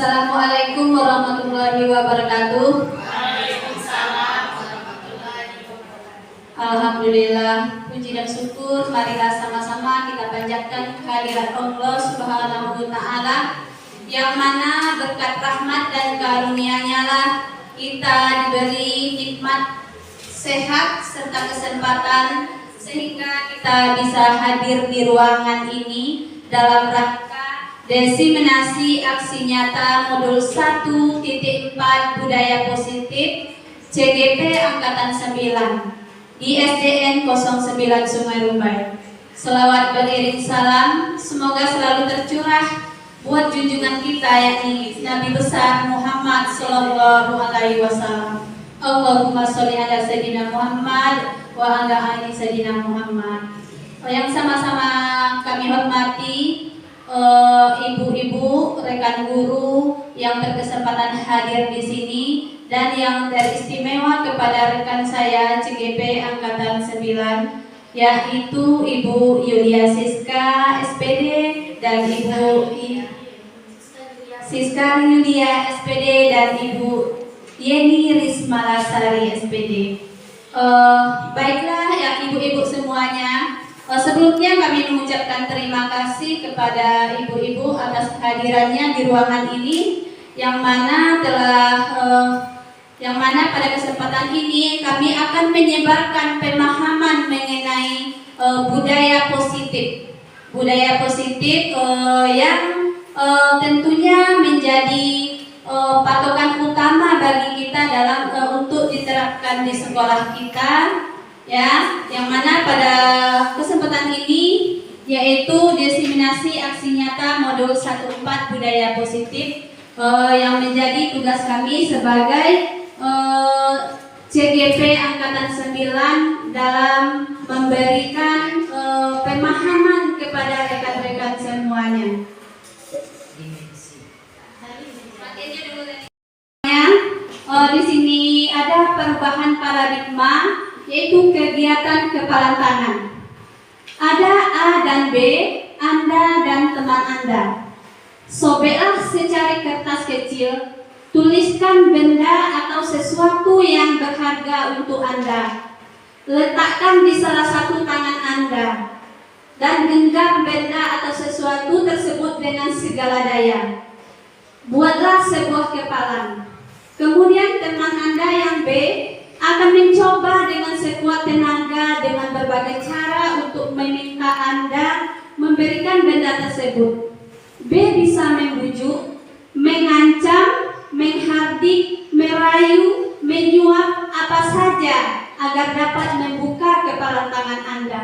Assalamualaikum warahmatullahi wabarakatuh. Waalaikumsalam warahmatullahi wabarakatuh. Alhamdulillah, puji dan syukur marilah sama-sama kita panjatkan kehadirat Allah Subhanahu wa taala, yang mana berkat rahmat dan karunia-Nya lah kita diberi nikmat sehat serta kesempatan sehingga kita bisa hadir di ruangan ini dalam rangka diseminasi aksi nyata modul 1.4 budaya positif CGP angkatan 9 di SDN 09 Sungai Rumbai. Selawat beriring salam semoga selalu tercurah buat junjungan kita yakni Nabi besar Muhammad sallallahu alaihi wasallam. Allahumma sholli ala sayyidina Muhammad wa ala ali sayyidina Muhammad. Yang sama-sama kami hormati ibu-ibu, rekan guru yang berkesempatan hadir di sini, dan yang teristimewa kepada rekan saya CGP angkatan 9, yaitu Ibu Yulia Siska SPD dan Ibu Siska Yulia SPD dan Ibu Yeni Rismalasari SPD. Baiklah ya ibu-ibu semuanya. Sebelumnya kami mengucapkan terima kasih kepada ibu-ibu atas kehadirannya di ruangan ini, yang mana pada kesempatan ini kami akan menyebarkan pemahaman mengenai budaya positif. Budaya positif yang tentunya menjadi patokan utama bagi kita dalam untuk diterapkan di sekolah kita. Ya, yang mana pada kesempatan ini yaitu diseminasi aksi nyata modul 1.4 budaya positif yang menjadi tugas kami sebagai CGP angkatan 9 dalam memberikan pemahaman kepada rekan-rekan semuanya. Di sini ada perubahan paradigma, yaitu kegiatan kepalan tangan. Ada A dan B, Anda dan teman Anda. Sobeklah secari kertas kecil, tuliskan benda atau sesuatu yang berharga untuk Anda. Letakkan di salah satu tangan Anda dan genggam benda atau sesuatu tersebut dengan segala daya. Buatlah sebuah kepalan. Kemudian teman Anda yang B akan mencoba dengan sekuat tenaga dengan berbagai cara untuk meminta Anda memberikan benda tersebut. B bisa membujuk, mengancam, menghardik, merayu, menyuap, apa saja agar dapat membuka kepala tangan Anda.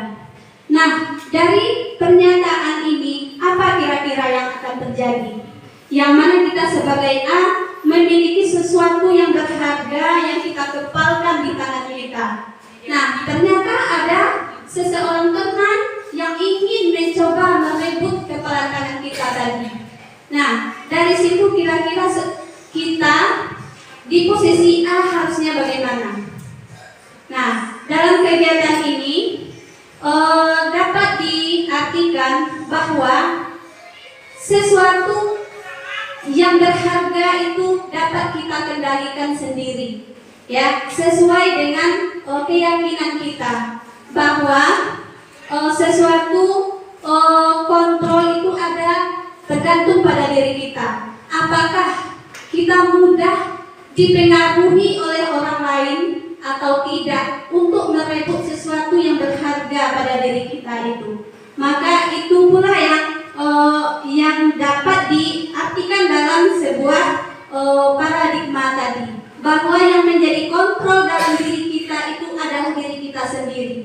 Nah, dari pernyataan ini apa kira-kira yang akan terjadi? Yang mana kita sebagai A memiliki sesuatu yang berharga yang kita kepalkan di tangan kita. Nah, ternyata ada seseorang teman yang ingin mencoba merebut kepala tangan kita tadi. Nah, dari situ kira-kira kita di posisi A harusnya bagaimana? Nah, dalam kegiatan ini dapat diartikan bahwa sesuatu yang berharga itu dapat kita kendalikan sendiri, ya, sesuai dengan keyakinan kita bahwa sesuatu kontrol itu ada tergantung pada diri kita. Apakah kita mudah dipengaruhi oleh orang lain atau tidak untuk merebut sesuatu yang berharga pada diri kita itu? Maka itu pula yang dapat diartikan dalam sebuah paradigma tadi, bahwa yang menjadi kontrol dalam diri kita itu adalah diri kita sendiri.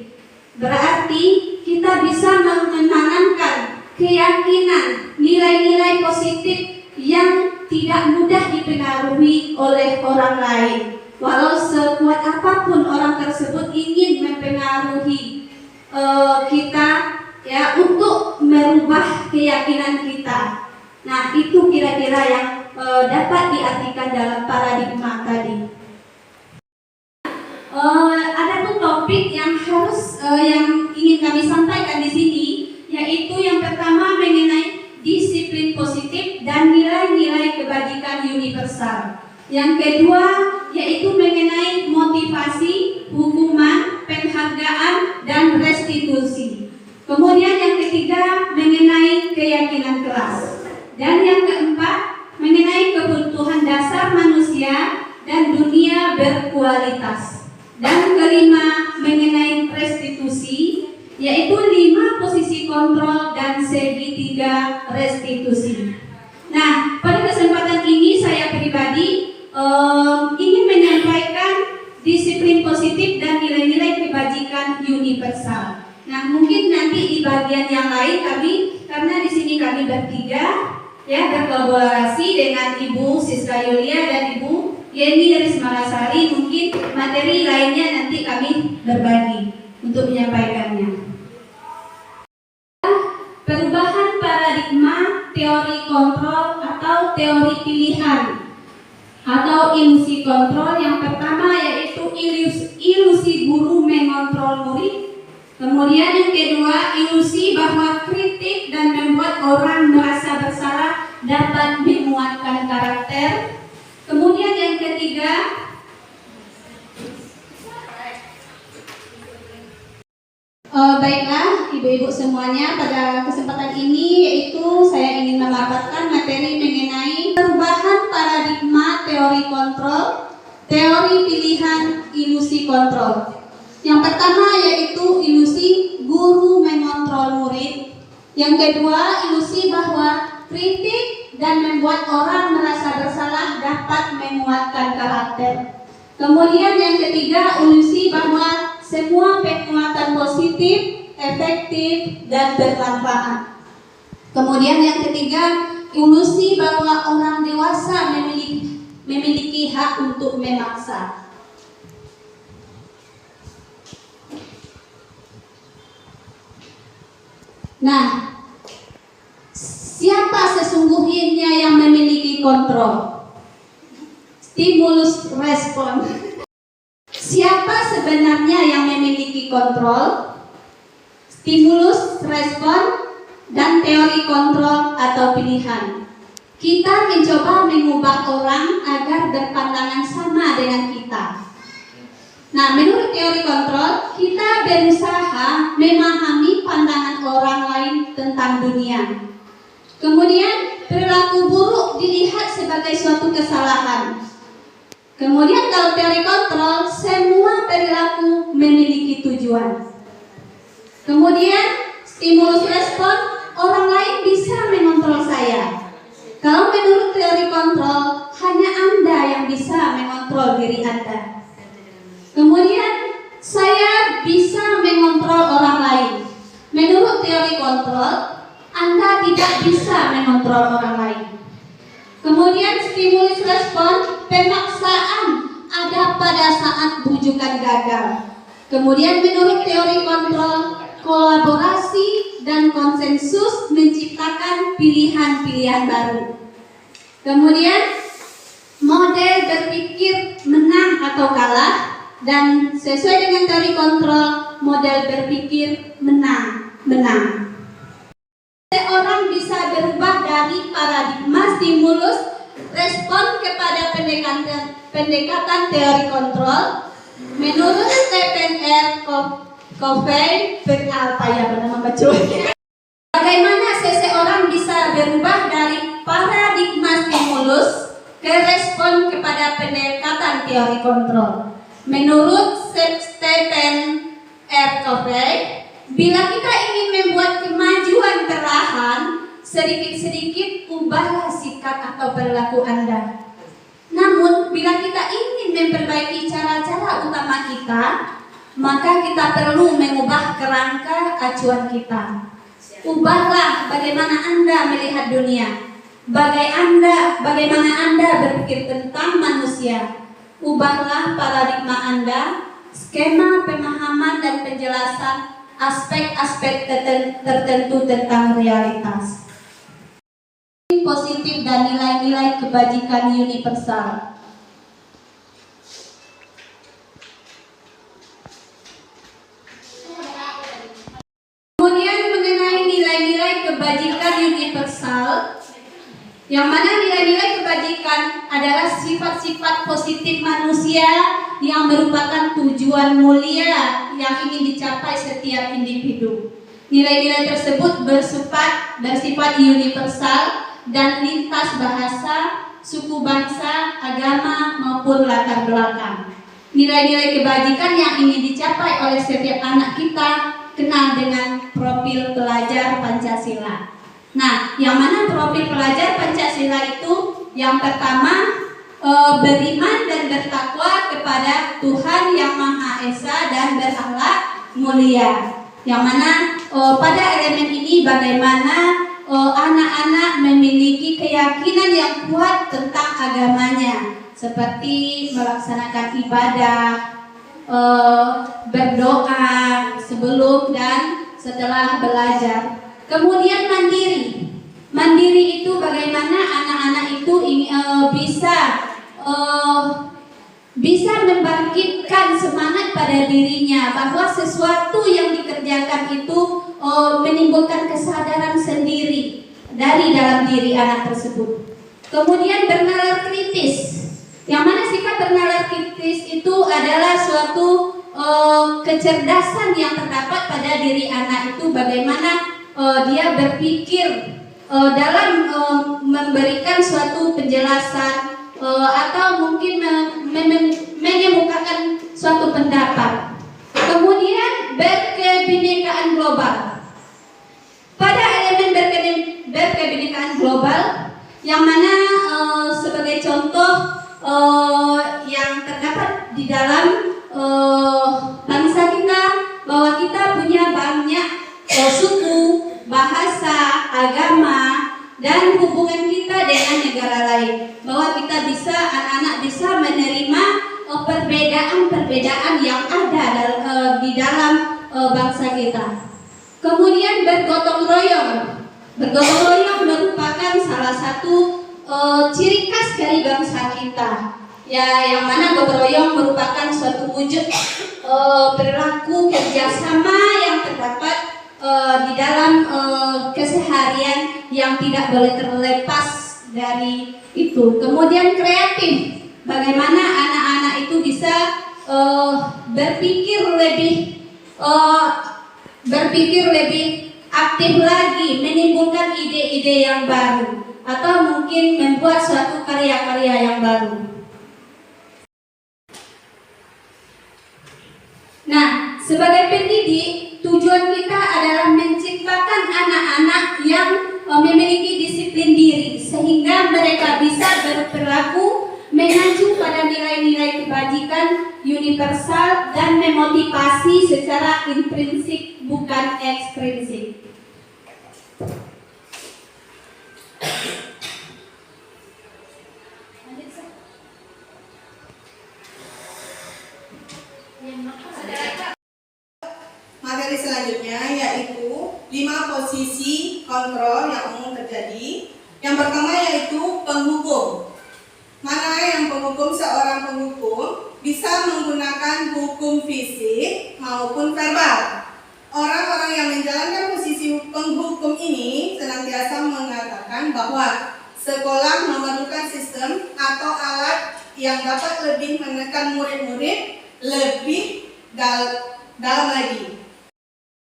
Berarti kita bisa menanamkan keyakinan, nilai-nilai positif yang tidak mudah dipengaruhi oleh orang lain. Walau sekuat apapun orang tersebut ingin mempengaruhi kita, ya, untuk merubah keyakinan kita. Nah, itu kira-kira yang dapat diartikan dalam paradigma tadi. Ada pun topik yang yang ingin kami sampaikan di sini, yaitu yang pertama mengenai disiplin positif dan nilai-nilai kebajikan Yang kedua yaitu mengenai motivasi, hukuman, penghargaan, dan restitusi. Kemudian yang ketiga mengenai keyakinan keras. Dan yang keempat mengenai kebutuhan dasar manusia dan dunia berkualitas. Dan kelima mengenai restitusi, yaitu 5 posisi kontrol dan segitiga restitusi. Nah, pada kesempatan ini saya pribadi ingin menyampaikan disiplin positif dan nilai-nilai kebajikan universal. Nah, mungkin nanti di bagian yang lain karena di sini kami bertiga ya berkolaborasi dengan Ibu Siska Yulia dan Ibu Yeni Rismalasari, mungkin materi lainnya nanti kami berbagi untuk menyampaikannya. Perubahan paradigma teori kontrol atau teori pilihan atau ilusi kontrol. Yang pertama yaitu ilusi guru mengontrol murid. Kemudian yang kedua ilusi bahwa kritik dan membuat orang merasa bersalah dapat menguatkan karakter. Kemudian yang ketiga baiklah ibu-ibu semuanya, pada kesempatan ini yaitu saya ingin memaparkan materi mengenai perubahan paradigma teori kontrol, teori pilihan, ilusi kontrol. Yang pertama yaitu ilusi guru mengontrol murid. Yang kedua ilusi bahwa kritik dan membuat orang merasa bersalah dapat menguatkan karakter. Kemudian yang ketiga ilusi bahwa semua penguatan positif, efektif, dan bermanfaat. Kemudian yang ketiga, ilusi bahwa orang dewasa memiliki hak untuk memaksa. Nah, siapa sesungguhnya yang memiliki kontrol? Stimulus respon. Siapa sebenarnya yang memiliki kontrol? Stimulus, respon, dan teori kontrol atau pilihan. Kita mencoba mengubah orang agar berpandangan sama dengan kita. Nah, menurut teori kontrol, kita berusaha memahami pandangan orang lain tentang dunia. Kemudian, perilaku buruk dilihat sebagai suatu kesalahan. Kemudian kalau teori kontrol, semua perilaku memiliki tujuan. Kemudian stimulus respon, orang lain bisa mengontrol saya. Kalau menurut teori kontrol, hanya Anda yang bisa mengontrol diri Anda. Kemudian saya bisa mengontrol orang lain. Menurut teori kontrol, Anda tidak bisa mengontrol orang lain. Kemudian stimulus respon, pemaksaan ada pada saat bujukan gagal. Kemudian menurut teori kontrol, kolaborasi dan konsensus menciptakan pilihan-pilihan baru. Kemudian model berpikir menang atau kalah, dan sesuai dengan teori kontrol, model berpikir menang. Seorang bisa berubah dari paradigma stimulus respon kepada pendekatan teori kontrol. Menurut Stephen R. Covey, bagaimana seseorang bisa berubah dari paradigma stimulus ke respon kepada pendekatan teori kontrol? Menurut Stephen R. Covey, bila kita ingin membuat kemajuan perlahan, sedikit-sedikit ubahlah sikap atau perilaku Anda. Namun, bila kita ingin memperbaiki cara-cara utama kita, maka kita perlu mengubah kerangka acuan kita. Ubahlah bagaimana Anda melihat dunia, bagaimana Anda berpikir tentang manusia. Ubahlah paradigma Anda, skema pemahaman dan penjelasan aspek-aspek tertentu tentang realitas. Positif dan nilai-nilai kebajikan universal. Kemudian mengenai nilai-nilai kebajikan universal, yang mana nilai-nilai kebajikan adalah sifat-sifat positif manusia yang merupakan tujuan mulia yang ingin dicapai setiap individu. Nilai-nilai tersebut bersifat universal dan lintas bahasa, suku bangsa, agama maupun latar belakang. Nilai-nilai kebajikan yang ingin dicapai oleh setiap anak kita kenal dengan profil pelajar Pancasila. Nah, yang mana profil pelajar Pancasila itu yang pertama beriman dan bertakwa kepada Tuhan Yang Maha Esa dan berakhlak mulia. Yang mana pada elemen ini bagaimana anak-anak memiliki keyakinan yang kuat tentang agamanya, seperti melaksanakan ibadah, berdoa sebelum dan setelah belajar. Kemudian mandiri. Mandiri itu bagaimana anak-anak itu bisa membangkitkan semangat pada dirinya bahwa sesuatu yang dikerjakan itu menimbulkan kesadaran sendiri dari dalam diri anak tersebut. Kemudian bernalar kritis. Yang mana sikap bernalar kritis itu adalah suatu kecerdasan yang terdapat pada diri anak itu, bagaimana dia berpikir dalam memberikan suatu penjelasan atau mungkin mengemukakan suatu pendapat. Kemudian berkebinekaan global. Pada elemen berkebinekaan global, yang mana sebagai contoh yang terdapat di dalam bangsa kita, bahwa kita punya banyak suku, bahasa, agama, dan hubungan kita dengan negara lain, bahwa kita anak-anak bisa menerima perbedaan-perbedaan yang ada di dalam bangsa kita. Kemudian bergotong royong. Bergotong royong merupakan salah satu ciri khas dari bangsa kita. Ya, yang mana gotong royong merupakan suatu wujud perilaku kerjasama yang terdapat di dalam keseharian yang tidak boleh terlepas dari itu. Kemudian kreatif. Bagaimana anak-anak itu bisa berpikir lebih aktif lagi, menimbulkan ide-ide yang baru, atau mungkin membuat suatu karya-karya yang baru. Nah, sebagai pendidik, tujuan kita adalah menciptakan anak-anak yang memiliki disiplin diri, sehingga mereka bisa berperilaku mengacu pada nilai-nilai kebajikan universal dan memotivasi secara intrinsik bukan ekstrinsik. Materi selanjutnya yaitu 5 posisi kontrol yang umum terjadi. Yang pertama yaitu penghukum. Mana yang penghukum? Seorang penghukum bisa menggunakan hukum fisik maupun verbal. Orang-orang yang menjalankan posisi penghukum ini senantiasa mengatakan bahwa sekolah memerlukan sistem atau alat yang dapat lebih menekan murid-murid lebih dalam lagi.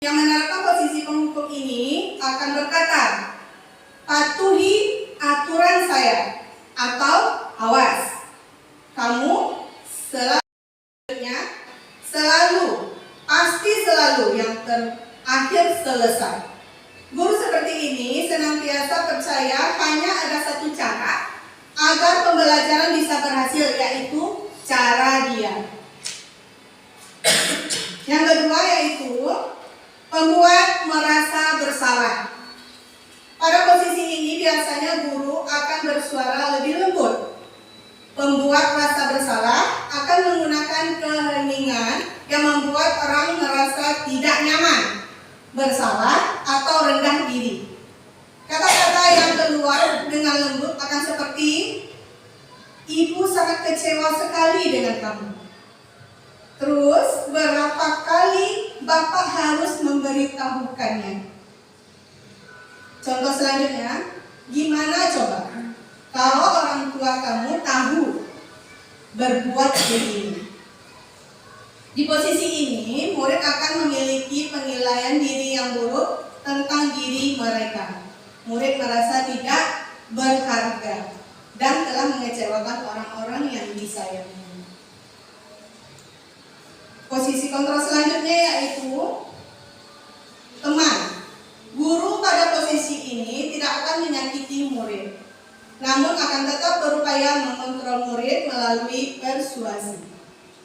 Yang menerapkan posisi penghukum ini akan berkata, patuhi aturan saya, atau awas, kamu selalu, pasti selalu yang terakhir selesai. Guru seperti ini senantiasa percaya hanya ada satu cara agar pembelajaran bisa berhasil, yaitu cara dia. Yang kedua yaitu pembuat merasa bersalah. Pada posisi ini biasanya guru akan bersuara lebih lembut. Pembuat rasa bersalah akan menggunakan keheningan yang membuat orang merasa tidak nyaman, bersalah, atau rendah diri. Kata-kata yang keluar dengan lembut akan seperti, ibu sangat kecewa sekali dengan kamu. Terus, berapa kali Bapak harus memberitahukannya? Contoh selanjutnya, gimana coba kalau orang tua kamu berbuat begini. Di posisi ini, murid akan memiliki penilaian diri yang buruk tentang diri mereka. Murid merasa tidak berharga dan telah mengecewakan orang-orang yang disayangi. Posisi kontrol selanjutnya yaitu teman. Guru pada posisi ini tidak akan menyakiti murid, namun akan tetap berupaya mengontrol murid melalui persuasi.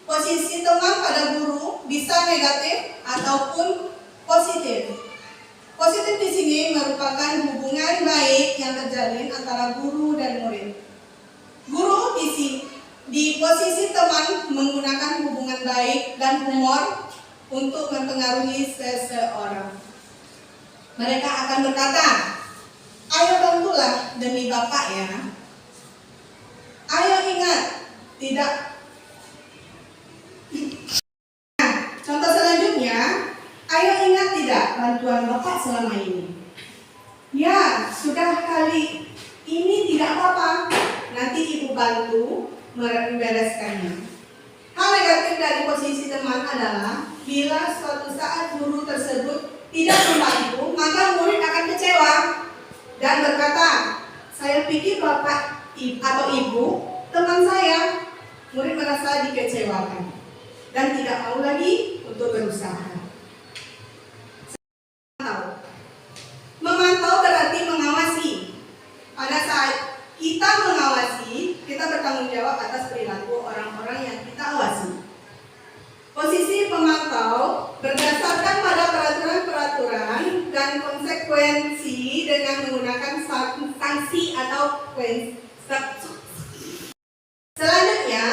Posisi teman pada guru bisa negatif ataupun positif. Positif di sini merupakan hubungan baik yang terjalin antara guru dan murid. Guru di posisi teman menggunakan hubungan baik dan humor untuk mempengaruhi seseorang. Mereka akan berkata, "Ayo bantulah demi Bapak ya. Ayo ingat, tidak." Contoh selanjutnya, ayo ingat tidak bantuan Bapak selama ini. Ya, sudah kali ini tidak apa-apa. Nanti Ibu bantu membereskannya. Hal negatif dari posisi teman adalah bila suatu saat guru tersebut tidak membantu, maka murid akan kecewa dan berkata, "Saya pikir Bapak atau Ibu teman saya." Murid merasa dikecewakan dan tidak mau lagi untuk berusaha. Memantau berarti mengawasi. Pada saat kita mengawasi, kita bertanggung jawab atas perilaku orang-orang yang kita awasi. Posisi pemantau berdasarkan pada peraturan-peraturan dan konsekuensi dengan menggunakan sanksi atau selanjutnya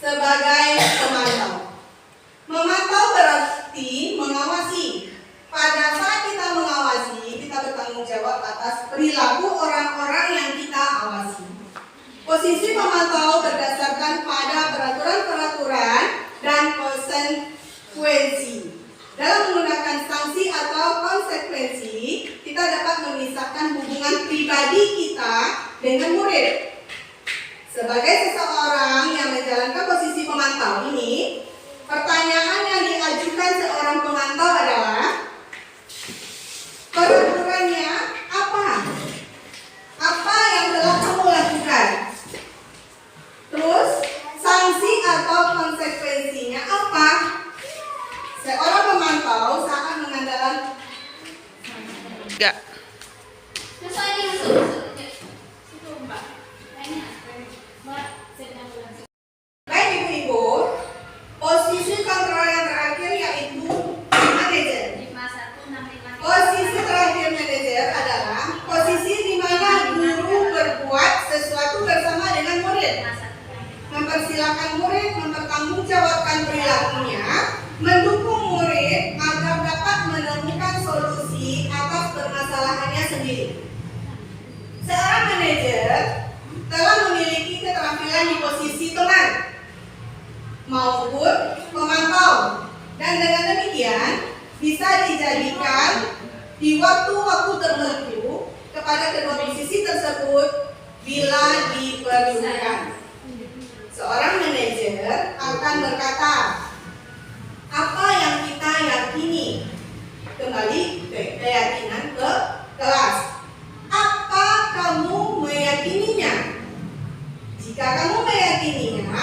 sebagai pemantau. Memantau berarti mengawasi. Pada saat kita mengawasi, kita bertanggung jawab atas perilaku orang-orang yang kita awasi. Posisi pemantau berdasarkan pada peraturan-peraturan dan konsekuensi. Dalam menggunakan sanksi atau konsekuensi, kita dapat memisahkan hubungan pribadi kita dengan murid. Sebagai seseorang yang menjalankan posisi pemantau ini, pertanyaan yang diajukan seorang pemantau adalah, peraturannya apa? Apa yang telah kamu lakukan? Terus, sanksi atau konsekuensinya apa? Seorang pemantau saat mengandalkan baik ibu-ibu, posisi kontrol yang terakhir yaitu manajer. Posisi terakhir manajer adalah posisi di mana guru berbuat sesuatu bersama dengan murid, mempersilahkan murid mempertanggungjawabkan perilakunya, mendukung murid agar dapat menemukan solusi atas permasalahannya sendiri. Seorang manajer telah memiliki keterampilan di posisi teman maupun pemantau, dan dengan demikian bisa dijadikan di waktu-waktu tertentu kepada kedua posisi tersebut bila diperlukan. Seorang manajer akan berkata, apa yang kita yakini, kembali ke keyakinan ke kelas. Apa kamu meyakininya? Jika kamu meyakininya,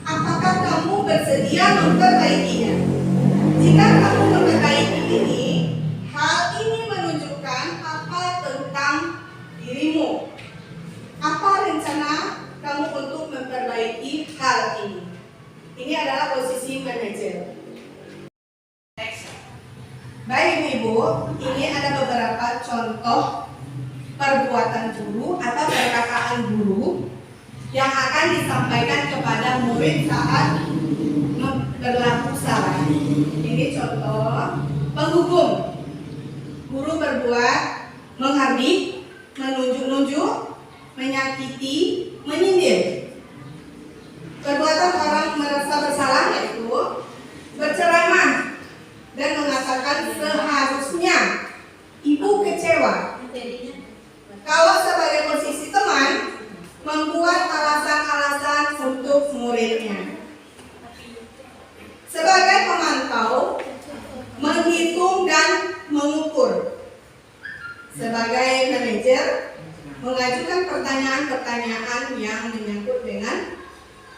apakah kamu bersedia memperbaikinya? Jika kamu memperbaiki ini, hal ini menunjukkan apa tentang dirimu. Apa rencana kamu untuk memperbaiki hal ini? Ini adalah posisi manajer. Baik Ibu, ini ada beberapa contoh perbuatan guru atau perkataan guru yang akan disampaikan kepada murid saat berlaku salah. Ini contoh penghukum. Guru berbuat menghardik, menunjuk-nunjuk, menyakiti, menyindir. Perbuatan orang merasa bersalah yaitu berceramah dan mengatakan seharusnya. Ibu kecewa. Kalau sebagai posisi teman, membuat alasan-alasan untuk murid. selanjutnya. Sebagai pemantau, menghitung dan mengukur. Sebagai manajer, mengajukan pertanyaan-pertanyaan yang menyangkut dengan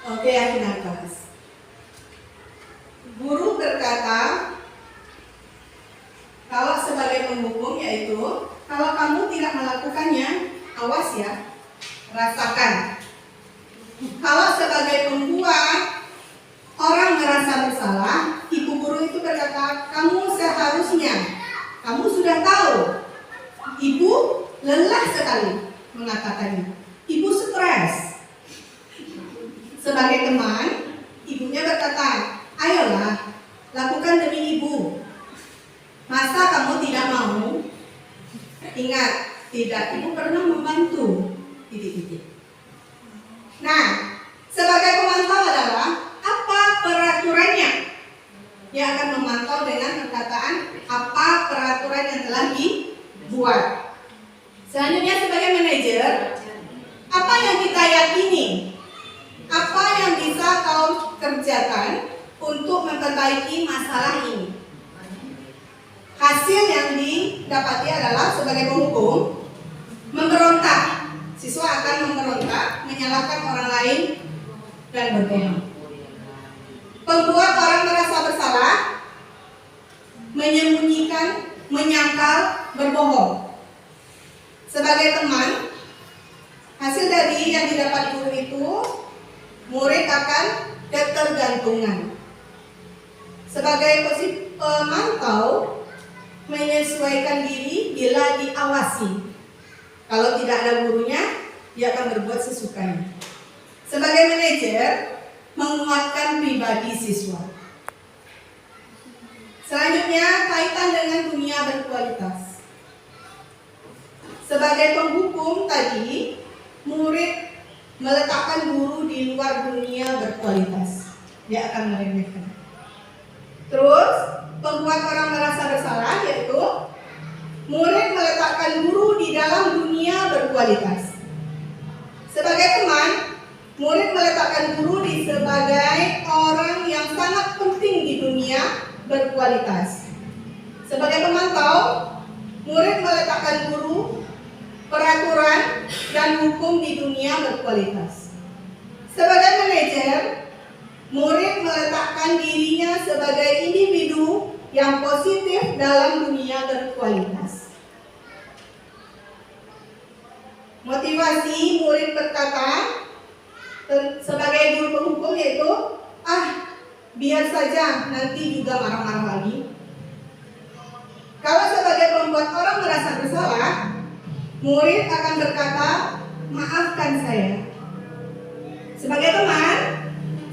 keyakinan kelas. Guru berkata, kalau sebagai penghukum yaitu, kalau kamu tidak melakukannya, awas ya, rasakan. Kalau sebagai pembuat, orang merasa bersalah, ibu guru itu berkata, kamu seharusnya, kamu sudah tahu. Ibu lelah sekali mengatakannya. Ibu stres. Sebagai teman, ibunya berkata, ayolah, lakukan demi ibu. Masa kamu tidak mau? Ingat, tidak, ibu pernah membantu. Nah, sebagai pemantau adalah apa peraturannya? Dia akan memantau dengan perkataan apa peraturan yang telah dibuat. Selanjutnya sebagai manajer, apa yang kita yakini? Apa yang bisa kau kerjakan untuk memperbaiki masalah ini? Hasil yang didapati adalah sebagai penghukum memberontak. Siswa akan memberontak, menyalahkan orang lain dan berbohong. Pembuat orang merasa bersalah, menyembunyikan, menyangkal, berbohong. Sebagai teman, hasil dari yang didapat guru itu, murid akan ketergantungan. Sebagai pemantau, menyesuaikan diri bila diawasi. Kalau tidak ada gurunya, dia akan berbuat sesukanya. Sebagai manajer, menguatkan pribadi siswa. Selanjutnya, kaitan dengan dunia berkualitas. Sebagai penghukum tadi, murid meletakkan guru di luar dunia berkualitas. Dia akan meremehkan. Terus, pembuat orang merasa bersalah, yaitu murid meletakkan guru di dalam dunia berkualitas. Sebagai teman, murid meletakkan guru sebagai orang yang sangat penting di dunia berkualitas. Sebagai pemantau, murid meletakkan guru, peraturan, dan hukum di dunia berkualitas. Sebagai manajer, murid meletakkan dirinya sebagai individu yang positif dalam dunia berkualitas. Motivasi murid berkata sebagai guru penghukum yaitu, biar saja nanti juga marah-marah lagi. Kalau sebagai pembuat orang merasa bersalah, murid akan berkata, maafkan saya. Sebagai teman,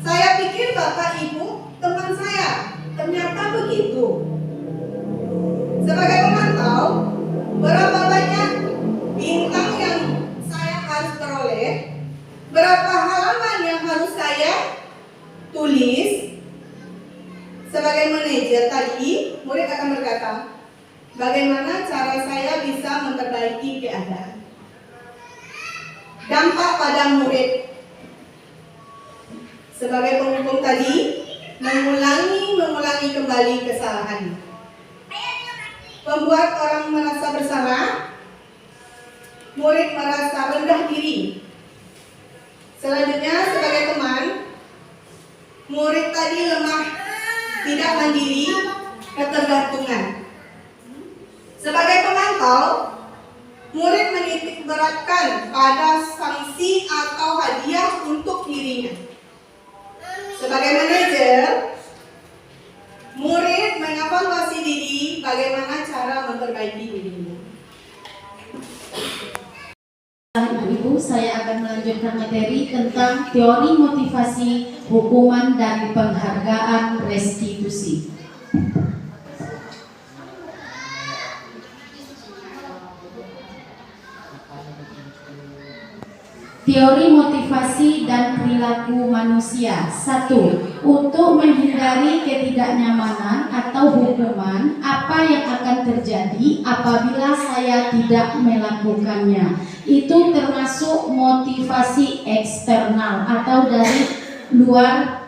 saya pikir bapak ibu teman saya, ternyata begitu. Sebagai pemantau, berapa banyak bintang yang saya harus peroleh, berapa halaman yang harus saya tulis. Sebagai manajer tadi, murid akan berkata, bagaimana cara saya bisa memperbaiki keadaan. Dampak pada murid. Sebagai penghukum tadi, mengulangi kembali kesalahan. Membuat orang merasa bersalah, murid merasa rendah diri. Selanjutnya sebagai teman, murid tadi lemah, tidak mandiri, ketergantungan. Sebagai pemantau, murid menitik beratkan pada sanksi atau hadiah untuk dirinya. Sebagai manajer, murid mengevaluasi diri bagaimana cara memperbaiki dirinya. Ibu-ibu, saya akan melanjutkan materi tentang teori motivasi, hukuman, dan penghargaan restitusi. Teori motivasi dan perilaku manusia. 1. Untuk menghindari ketidaknyamanan atau hukuman, apa yang akan terjadi apabila saya tidak melakukannya? Itu termasuk motivasi eksternal atau dari luar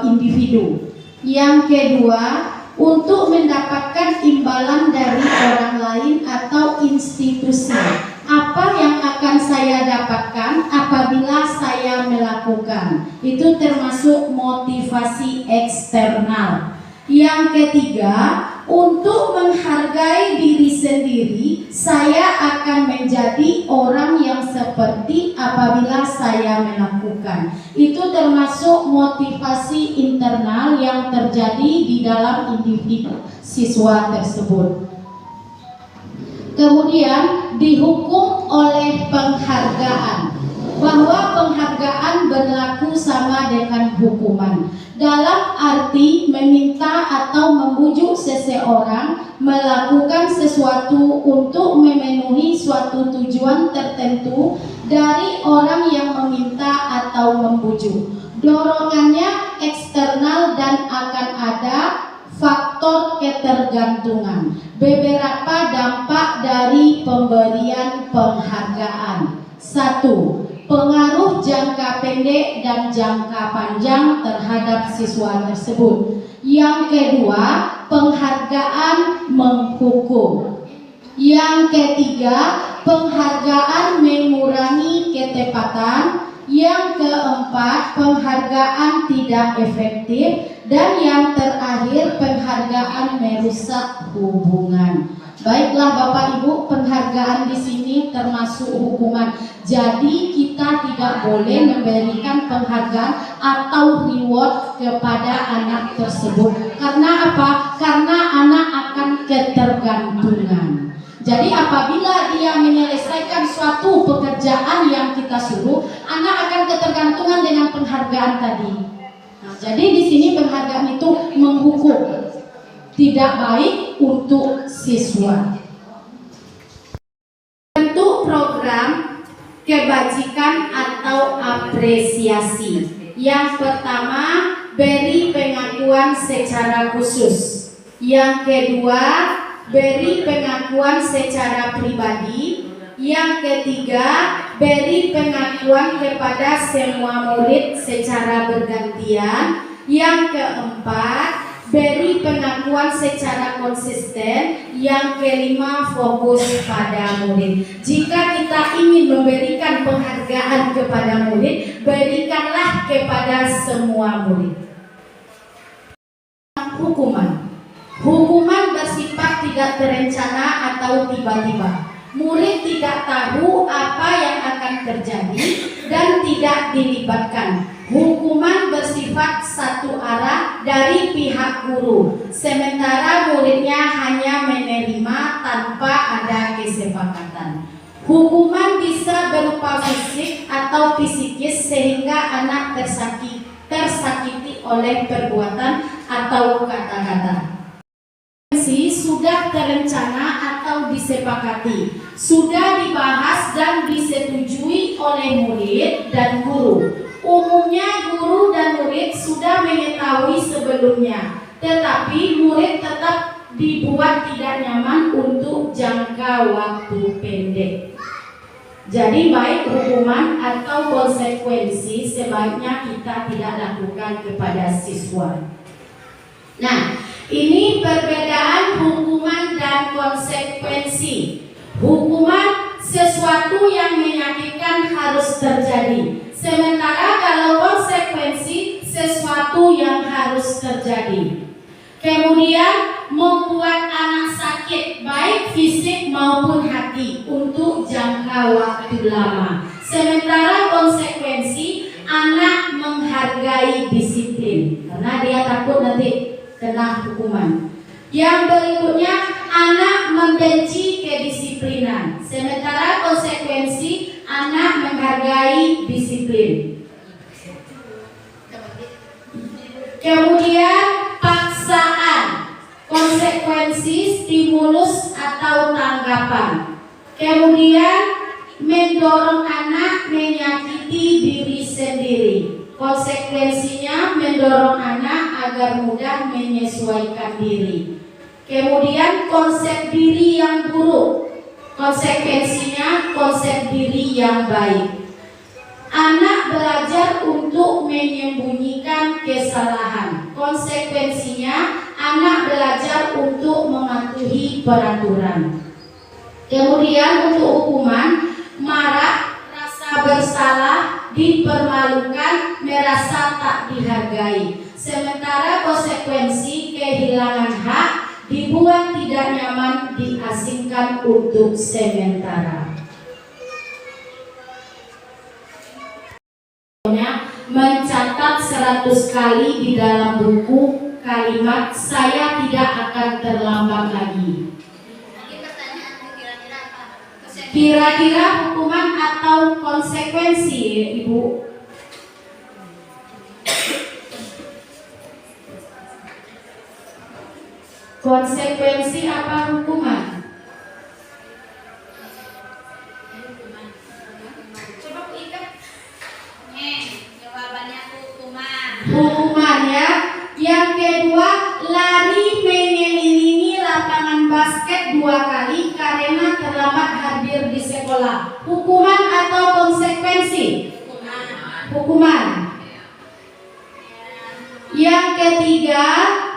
individu. Yang kedua, untuk mendapatkan imbalan dari orang lain atau institusi. Apa yang akan saya dapatkan apabila saya melakukan? Itu termasuk motivasi eksternal. Yang ketiga, untuk menghargai diri sendiri, saya akan menjadi orang yang seperti apabila saya melakukan. Itu termasuk motivasi internal yang terjadi di dalam individu siswa tersebut. Kemudian dihukum oleh penghargaan, bahwa penghargaan berlaku sama dengan hukuman, dalam arti meminta atau membujuk seseorang melakukan sesuatu untuk memenuhi suatu tujuan tertentu dari orang yang meminta atau membujuk. Dorongannya eksternal dan akan ada faktor ketergantungan. Beberapa dampak dari pemberian penghargaan. 1. Pengaruh jangka pendek dan jangka panjang terhadap siswa tersebut. Yang kedua, penghargaan menghukum. Yang ketiga, penghargaan mengurangi ketepatan. Yang keempat, penghargaan tidak efektif. Dan yang terakhir, penghargaan merusak hubungan. Baiklah Bapak Ibu, penghargaan di sini termasuk hukuman. Jadi kita tidak boleh memberikan penghargaan atau reward kepada anak tersebut. Karena apa? Karena anak akan ketergantungan. Jadi apabila dia menyelesaikan suatu pekerjaan yang kita suruh, anak akan ketergantungan dengan penghargaan tadi. Nah, jadi di sini penghargaan itu menghukum, tidak baik untuk siswa. Bentuk program kebajikan atau apresiasi. Yang pertama, beri pengakuan secara khusus. Yang kedua, beri pengakuan secara pribadi. Yang ketiga, beri pengakuan kepada semua murid secara bergantian. Yang keempat, beri pengakuan secara konsisten. Yang kelima, fokus pada murid. Jika kita ingin memberikan penghargaan kepada murid, berikanlah kepada semua murid. Hukuman bersifat tidak terencana atau tiba-tiba. Murid tidak tahu apa yang akan terjadi dan tidak dilibatkan. Hukuman bersifat satu arah dari pihak guru, sementara muridnya hanya menerima tanpa ada kesepakatan. Hukuman bisa berupa fisik atau psikis sehingga anak tersakiti oleh perbuatan atau kata-kata. Sudah terencana atau disepakati, sudah dibahas dan disetujui oleh murid dan guru. Umumnya guru dan murid sudah mengetahui sebelumnya, tetapi murid tetap dibuat tidak nyaman untuk jangka waktu pendek. Jadi baik hukuman atau konsekuensi sebaiknya kita tidak lakukan kepada siswa. Nah, ini perbedaan hukuman dan konsekuensi. Hukuman sesuatu yang menyakitkan harus terjadi. Sementara kalau konsekuensi sesuatu yang harus terjadi. Kemudian membuat anak sakit baik fisik maupun hati untuk jangka waktu lama. Sementara konsekuensi anak menghargai disiplin karena dia takut nanti kena hukuman. Yang berikutnya, anak membenci kedisiplinan. Sementara konsekuensi anak menghargai disiplin. Kemudian paksaan, konsekuensi stimulus atau tanggapan. Kemudian mendorong anak menyakiti diri sendiri. Konsekuensinya mendorong anak agar mudah menyesuaikan diri. Kemudian konsep diri yang buruk. Konsekuensinya konsep diri yang baik. Anak belajar untuk menyembunyikan kesalahan. Konsekuensinya, anak belajar untuk mematuhi peraturan. Kemudian untuk hukuman, marah, rasa bersalah, dipermalukan, merasa tak dihargai. Sementara konsekuensi kehilangan hak, dibuat tidak nyaman, diasingkan untuk sementara. Mencatat 100 kali di dalam buku kalimat "saya tidak akan terlambat lagi". Kira-kira hukuman atau konsekuensi, Ibu? Konsekuensi apa hukuman? Coba ikat. Jawabannya hukuman. Hukuman ya. Yang kedua, lari mengelilingi lapangan basket 2 kali karena terlambat hadir di sekolah. Hukuman atau konsekuensi? Hukuman. Yang ketiga,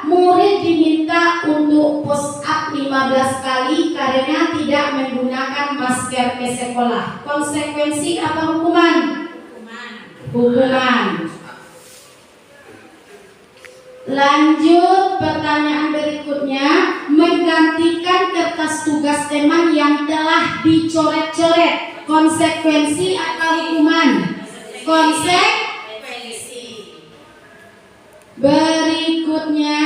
murid diminta untuk push up 15 kali karena tidak menggunakan masker ke sekolah. Konsekuensi apa hukuman? Hukuman. Lanjut pertanyaan berikutnya, menggantikan kertas tugas teman yang telah dicoret-coret. Konsekuensi atau hukuman? Konsekuensi. Berikutnya,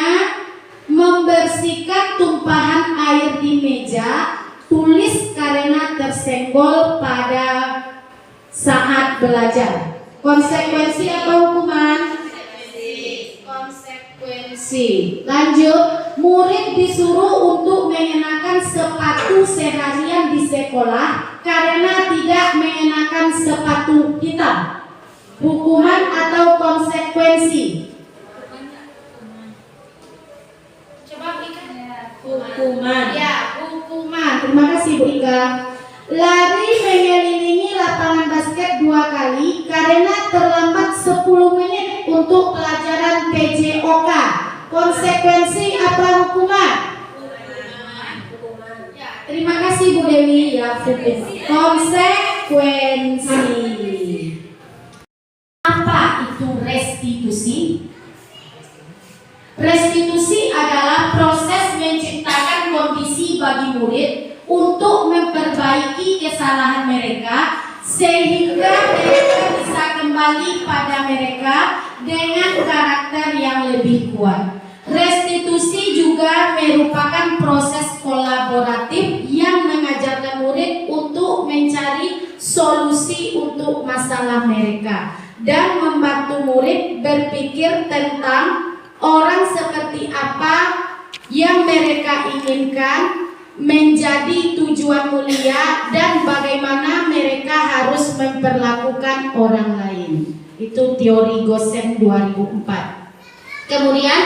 membersihkan tumpahan air di meja, tulis karena tersenggol pada saat belajar. Konsekuensi atau hukuman? Konsekuensi. Lanjut, murid disuruh untuk mengenakan sepatu seharian di sekolah karena tidak mengenakan sepatu hitam. Hukuman atau konsekuensi? Coba Ika. Hukuman. Ya, hukuman. Terima kasih Bu Ika. Lari mengelilingi lapangan basket 2 kali karena terlambat 10 menit untuk pelajaran PJOK. Konsekuensi apa hukuman? Ya, terima kasih Bu Dewi ya, hukum. Konsekuensi. Apa itu restitusi? Restitusi adalah proses menciptakan kondisi bagi murid untuk memperbaiki kesalahan mereka sehingga mereka bisa kembali pada mereka dengan karakter yang lebih kuat. Restitusi juga merupakan proses kolaboratif yang mengajarkan murid untuk mencari solusi untuk masalah mereka dan membantu murid berpikir tentang orang seperti apa yang mereka inginkan menjadi tujuan mulia dan bagaimana mereka harus memperlakukan orang lain. Itu teori Gosen 2004. Kemudian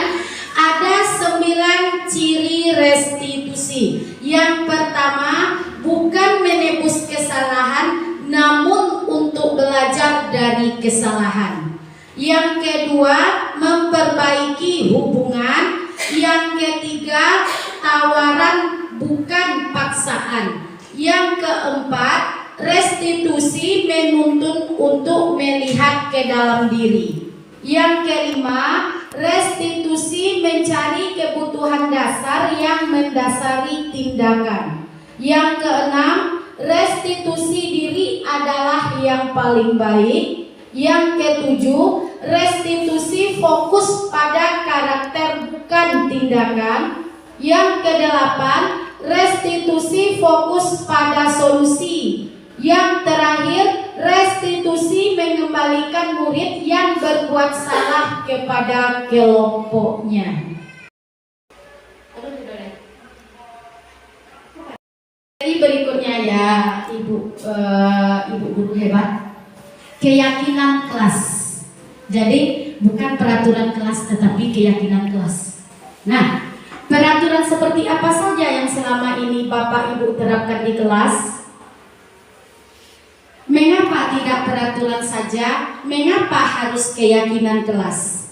ada 9 ciri restitusi. Yang pertama, bukan menebus kesalahan, namun untuk belajar dari kesalahan. Yang kedua, memperbaiki hubungan. Yang ketiga, tawaran bukan paksaan. Yang keempat, restitusi menuntun untuk melihat ke dalam diri. Yang kelima, restitusi mencari kebutuhan dasar yang mendasari tindakan. Yang keenam, restitusi diri adalah yang paling baik. Yang ketujuh, restitusi fokus pada karakter bukan tindakan. Yang kedelapan, restitusi fokus pada solusi. Yang terakhir, restitusi mengembalikan murid yang berbuat salah kepada kelompoknya. Jadi berikutnya ya, ibu guru hebat, keyakinan kelas. Jadi bukan peraturan kelas tetapi keyakinan kelas. Nah, peraturan seperti apa saja yang selama ini Bapak Ibu terapkan di kelas? Mengapa tidak peraturan saja? Mengapa harus keyakinan kelas?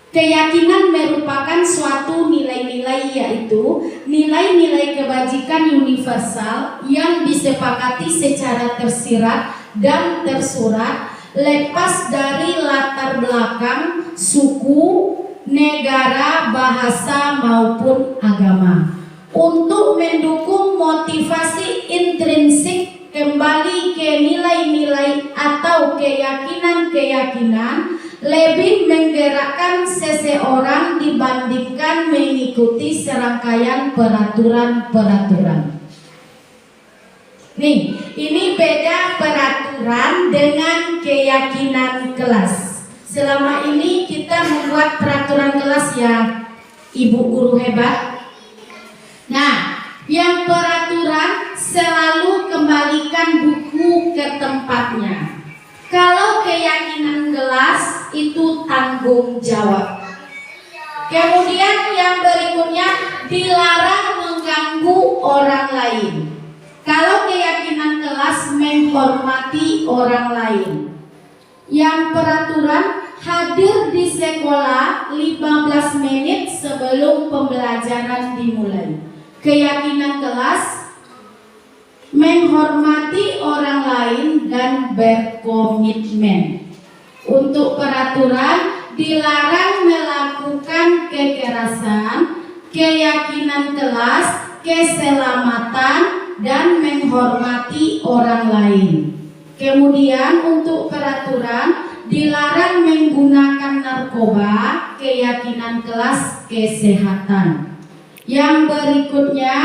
Keyakinan merupakan suatu nilai-nilai, yaitu nilai-nilai kebajikan universal yang disepakati secara tersirat dan tersurat, lepas dari latar belakang, suku, negara, bahasa maupun agama, untuk mendukung motivasi intrinsik kembali ke nilai-nilai atau keyakinan-keyakinan, lebih menggerakkan seseorang dibandingkan mengikuti serangkaian peraturan-peraturan. Nih, ini beda peraturan dengan keyakinan kelas. Selama ini kita membuat peraturan kelas ya, Ibu guru hebat. Nah, yang peraturan selalu kembalikan buku ke tempatnya. Kalau keyakinan kelas itu tanggung jawab. Kemudian yang berikutnya, dilarang mengganggu orang lain. Kalau keyakinan kelas menghormati orang lain. Yang peraturan, hadir di sekolah 15 menit sebelum pembelajaran dimulai. Keyakinan kelas, menghormati orang lain dan berkomitmen. Untuk peraturan, dilarang melakukan kekerasan. Keyakinan kelas, keselamatan dan menghormati orang lain. Kemudian untuk peraturan, dilarang menggunakan narkoba. Keyakinan kelas, kesehatan. Yang berikutnya,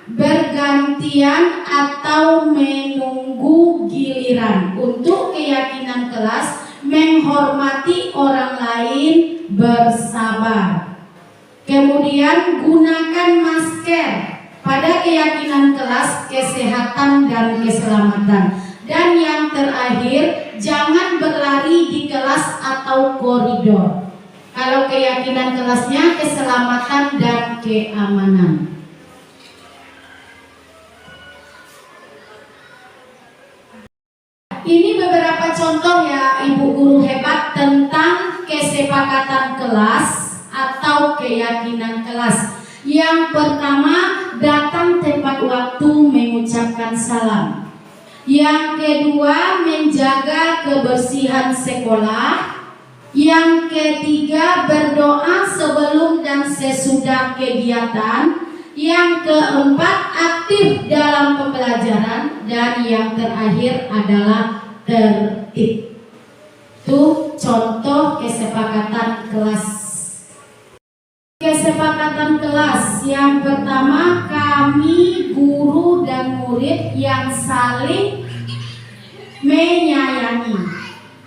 bergantian atau menunggu giliran. Untuk keyakinan kelas, menghormati orang lain, bersabar. Kemudian gunakan masker. Pada keyakinan kelas, kesehatan dan keselamatan. Dan yang terakhir, jangan berlari di kelas atau koridor. Kalau keyakinan kelasnya, keselamatan dan keamanan. Ini beberapa contoh ya Ibu guru hebat tentang kesepakatan kelas atau keyakinan kelas. Yang pertama, datang tepat waktu mengucapkan salam. Yang kedua, menjaga kebersihan sekolah. Yang ketiga, berdoa sebelum dan sesudah kegiatan. Yang keempat, aktif dalam pembelajaran. Dan yang terakhir adalah tertib. Itu contoh kesepakatan kelas. Kesepakatan kelas yang pertama, kami guru dan murid yang saling menyayangi.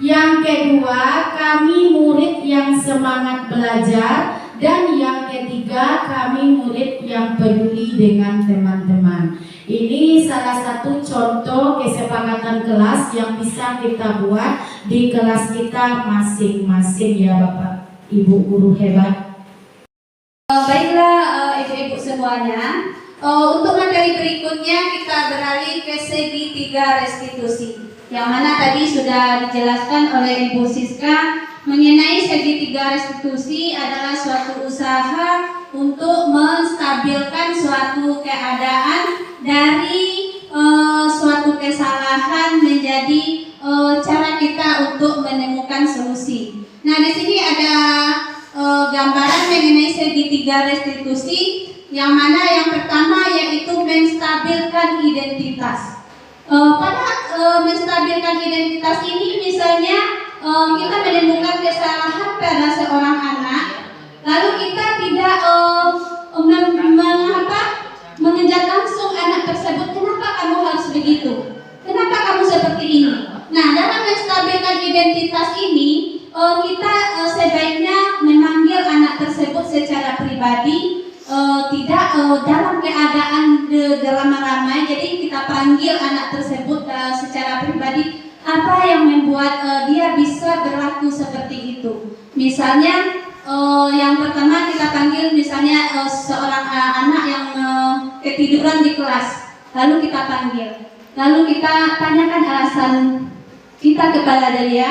Yang kedua, kami murid yang semangat belajar. Dan yang ketiga, kami murid yang peduli dengan teman-teman. Ini salah satu contoh kesepakatan kelas yang bisa kita buat di kelas kita masing-masing ya Bapak Ibu guru hebat. Baiklah ibu-ibu semuanya, untuk materi berikutnya kita beralih ke segitiga restitusi, yang mana tadi sudah dijelaskan oleh Ibu Siska mengenai segitiga restitusi adalah suatu usaha untuk menstabilkan suatu keadaan dari suatu kesalahan menjadi cara kita untuk menemukan solusi. Nah, di sini ada gambaran mengenai segitiga restitusi, yang mana yang pertama yaitu menstabilkan identitas. Pada menstabilkan identitas ini misalnya kita menemukan kesalahan pada seorang anak, lalu kita tidak mengejar langsung anak tersebut, kenapa kamu harus begitu? Kenapa kamu seperti ini? Nah, dalam menstabilkan identitas ini, kita sebaiknya memanggil anak tersebut secara pribadi, tidak dalam keadaan ramai-ramai. Jadi kita panggil anak tersebut secara pribadi, apa yang membuat dia bisa berlaku seperti itu. Misalnya yang pertama kita panggil misalnya seorang anak yang ketiduran di kelas, lalu kita panggil, lalu kita tanyakan alasan kita kepada dia.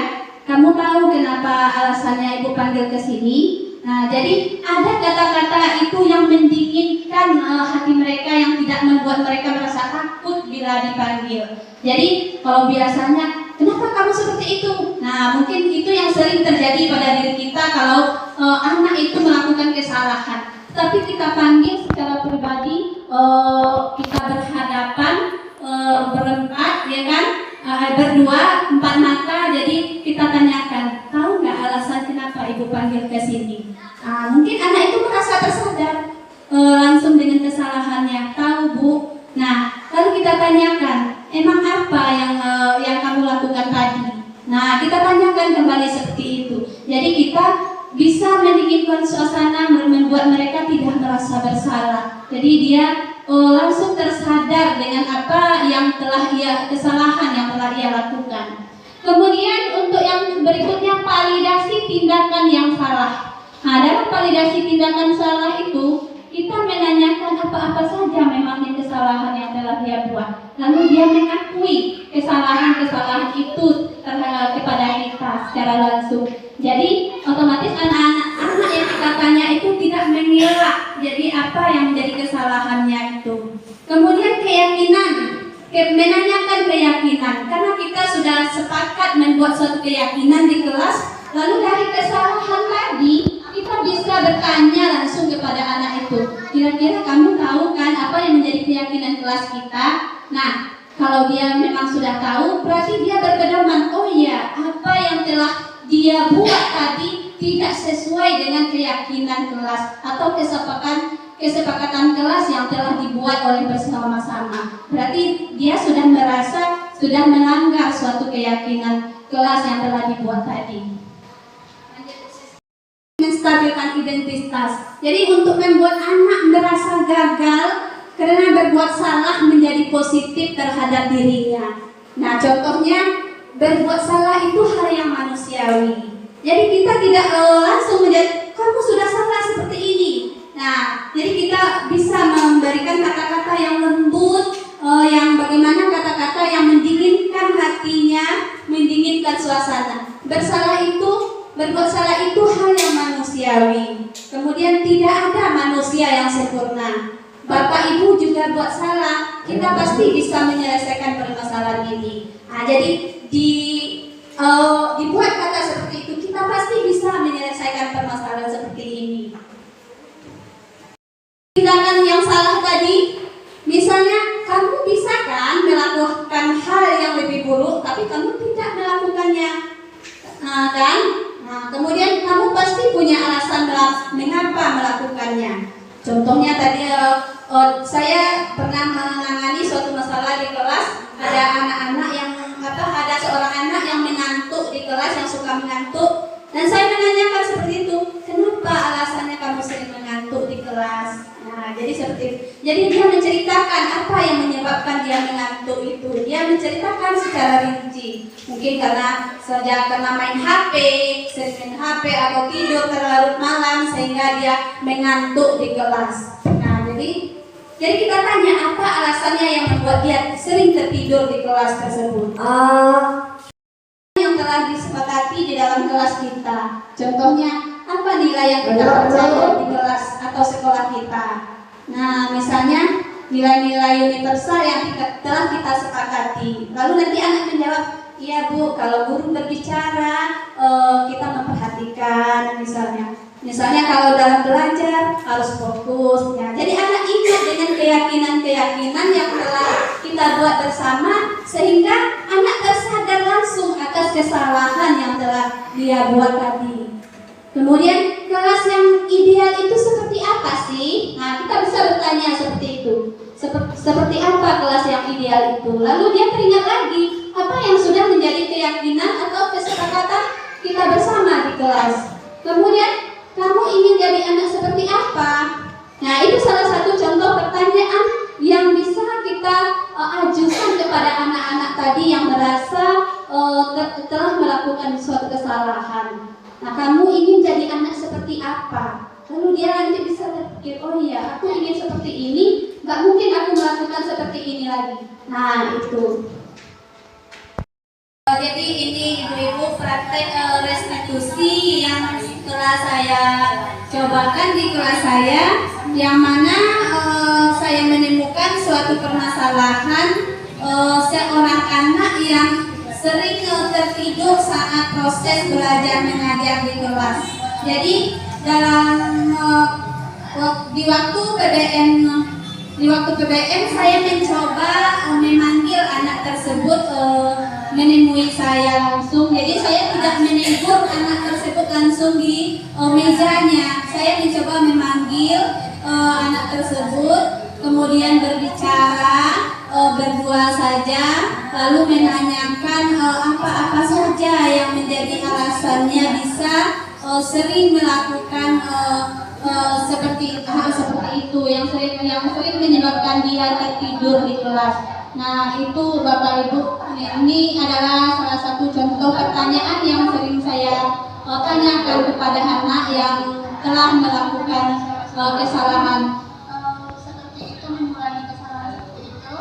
Kamu tahu kenapa alasan alasannya Ibu panggil ke sini. Nah, jadi ada kata-kata itu yang mendinginkan hati mereka, yang tidak membuat mereka merasa takut bila dipanggil. Jadi kalau biasanya, kenapa kamu seperti itu? Nah, mungkin itu yang sering terjadi pada diri kita kalau anak itu melakukan kesalahan. Tapi kita panggil secara pribadi, kita berhadapan berempat, ya kan? Berdua, 4 mata. Jadi kita tanyakan, tahu nggak alasan kenapa Ibu panggil ke sini? Mungkin anak itu merasa tersadar langsung dengan kesalahannya. Tahu Bu? Nah, lalu kita tanyakan, emang apa yang kamu lakukan tadi? Nah, kita tanyakan kembali seperti itu. Jadi kita bisa mendinginkan suasana, membuat mereka tidak merasa bersalah. Jadi dia langsung tersadar dengan apa yang telah kesalahan yang telah ia lakukan. Kemudian untuk yang berikutnya, validasi tindakan yang salah. Nah, dalam validasi tindakan salah itu kita menanyakan apa-apa saja memangnya kesalahan yang telah dia buat. Lalu dia mengakui kesalahan-kesalahan itu kepada kita secara langsung. Jadi otomatis anak-anak yang kita tanya itu tidak mengelak. Jadi apa yang menjadi kesalahannya itu. Kemudian keyakinan, menanyakan keyakinan. Karena kita sudah sepakat membuat suatu keyakinan di kelas, lalu dari kesalahan tadi kita bisa bertanya langsung kepada anak itu. Kira-kira kamu tahu kan apa yang menjadi keyakinan kelas kita? Nah, kalau dia memang sudah tahu, berarti dia berpedoman. Oh iya, apa yang telah dia buat tadi tidak sesuai dengan keyakinan kelas atau kesepakatan kelas yang telah dibuat oleh bersama-sama. Berarti dia sudah merasa sudah melanggar suatu keyakinan kelas yang telah dibuat tadi. Menstabilkan identitas. Jadi untuk membuat anak merasa gagal karena berbuat salah menjadi positif terhadap dirinya. Nah, contohnya berbuat salah itu hal yang manusiawi. Jadi kita tidak langsung menjadi kamu sudah salah seperti ini. Nah, jadi kita bisa memberikan kata-kata yang lembut, yang bagaimana kata-kata yang mendinginkan hatinya, mendinginkan suasana. Berbuat salah itu hal yang manusiawi. Kemudian tidak ada manusia yang sempurna. Bapak Ibu juga buat salah, kita pasti bisa menyelesaikan permasalahan ini. Nah, jadi dibuat kata seperti itu, kita pasti bisa menyelesaikan permasalahan seperti ini. Tindakan yang salah tadi, misalnya kamu bisa kan melakukan hal yang lebih buruk, tapi kamu tidak melakukannya, Nah, kemudian kamu pasti punya alasan mengapa melakukannya. Contohnya tadi saya pernah menangani suatu masalah di kelas. Ada anak-anak yang ada seorang anak yang mengantuk di kelas, yang suka mengantuk. Dan saya menanyakan seperti itu, kenapa alasannya kamu sering mengantuk di kelas? Nah, jadi dia menceritakan apa yang menyebabkan dia mengantuk itu. Dia menceritakan secara rinci. Mungkin karena main HP, sering main HP atau tidur terlarut malam sehingga dia mengantuk di kelas. Nah, jadi kita tanya apa alasannya yang membuat dia sering tertidur di kelas tersebut. Yang telah disepakati di dalam kelas kita. Contohnya, apa nilai yang kita percaya di kelas atau sekolah kita? Nah, misalnya nilai-nilai universal yang telah kita sepakati. Lalu nanti anak menjawab, iya Bu, kalau guru berbicara kita memperhatikan misalnya kalau dalam belajar harus fokus ya. Jadi anak ingat dengan keyakinan yang telah kita buat bersama, sehingga anak tersadar langsung atas kesalahan yang telah dia buat tadi. Kemudian kelas yang ideal itu seperti apa sih? Nah, kita bisa bertanya seperti itu. Seperti apa kelas yang ideal itu? Lalu dia teringat lagi apa yang sudah menjadi keyakinan atau kesepakatan kita bersama di kelas. Kemudian, kamu ingin jadi anak seperti apa? Nah, itu salah satu contoh pertanyaan yang bisa kita ajukan kepada anak-anak tadi yang merasa telah melakukan suatu kesalahan. Nah, kamu ingin jadi anak seperti apa? Lalu dia nanti bisa berpikir, oh iya, aku ingin seperti ini, gak mungkin aku melakukan seperti ini lagi. Nah, itu. Jadi ini ibu-ibu praktek restitusi yang telah saya cobakan di kelas saya, yang mana saya menemukan suatu permasalahan seorang anak yang sering tertidur saat proses belajar mengajar di kelas. Jadi dalam di waktu PBM saya mencoba memanggil anak tersebut menemui saya langsung. Jadi saya tidak menegur anak tersebut langsung di mejanya. Saya mencoba memanggil anak tersebut, kemudian berbicara berdua saja, lalu menanyakan apa-apa saja yang menjadi alasannya bisa sering melakukan seperti itu yang sering menyebabkan dia tertidur di kelas. Nah, itu Bapak Ibu, ini adalah salah satu contoh pertanyaan yang sering saya tanyakan kepada anak yang telah melakukan kesalahan. Seperti itu, mengulangi kesalahan seperti itu.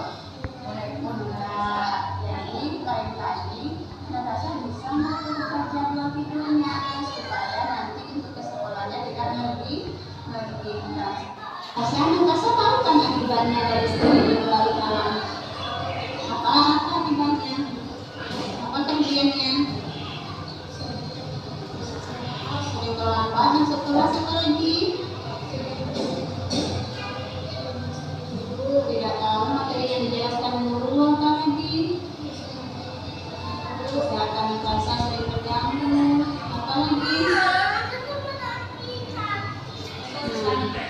Jadi lain-lain Natasha bisa melakukan jadwal tidurnya supaya nanti untuk ke sekolahnya tidak lebih indah. Natasha tahu kan akibatnya dari studi berlarut-larut? Apa akibatnya? Apa kemudiannya? Sering terlambat dan sekolah lagi. Tidak tahu materi yang dijelaskan guru apa lagi. Kesehatan Natasha sering terganggu. Apa lagi?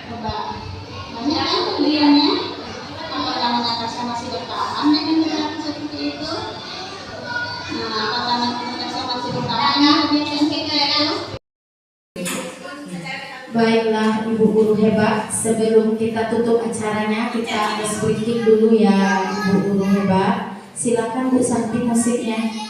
Coba banyak kan kemudiannya. Apakah Natasha masih bertahan dengan perilaku seperti itu? Nah, apakah Natasha masih bertahan dengan kebiasaan seperti itu? Baiklah Ibu Guru hebat, sebelum kita tutup acaranya kita ice breaking dulu ya Ibu Guru hebat. Silakan Bu Santi musiknya.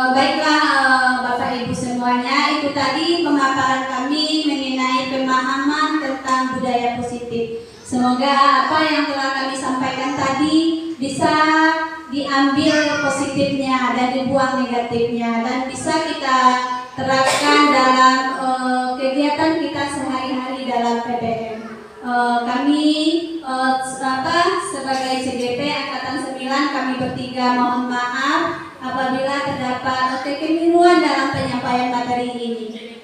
Baiklah Bapak Ibu semuanya, itu tadi pemaparan kami mengenai pemahaman tentang budaya positif. Semoga apa yang telah kami sampaikan tadi bisa diambil positifnya dan dibuang negatifnya, dan bisa kita terapkan dalam kegiatan kita sehari-hari dalam PBM. Kami sebagai CGP Angkatan 9, kami bertiga mohon maaf apabila terdapat kekeliruan dalam penyampaian materi ini.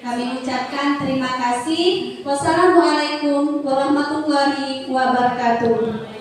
Kami ucapkan terima kasih. Wassalamualaikum warahmatullahi wabarakatuh.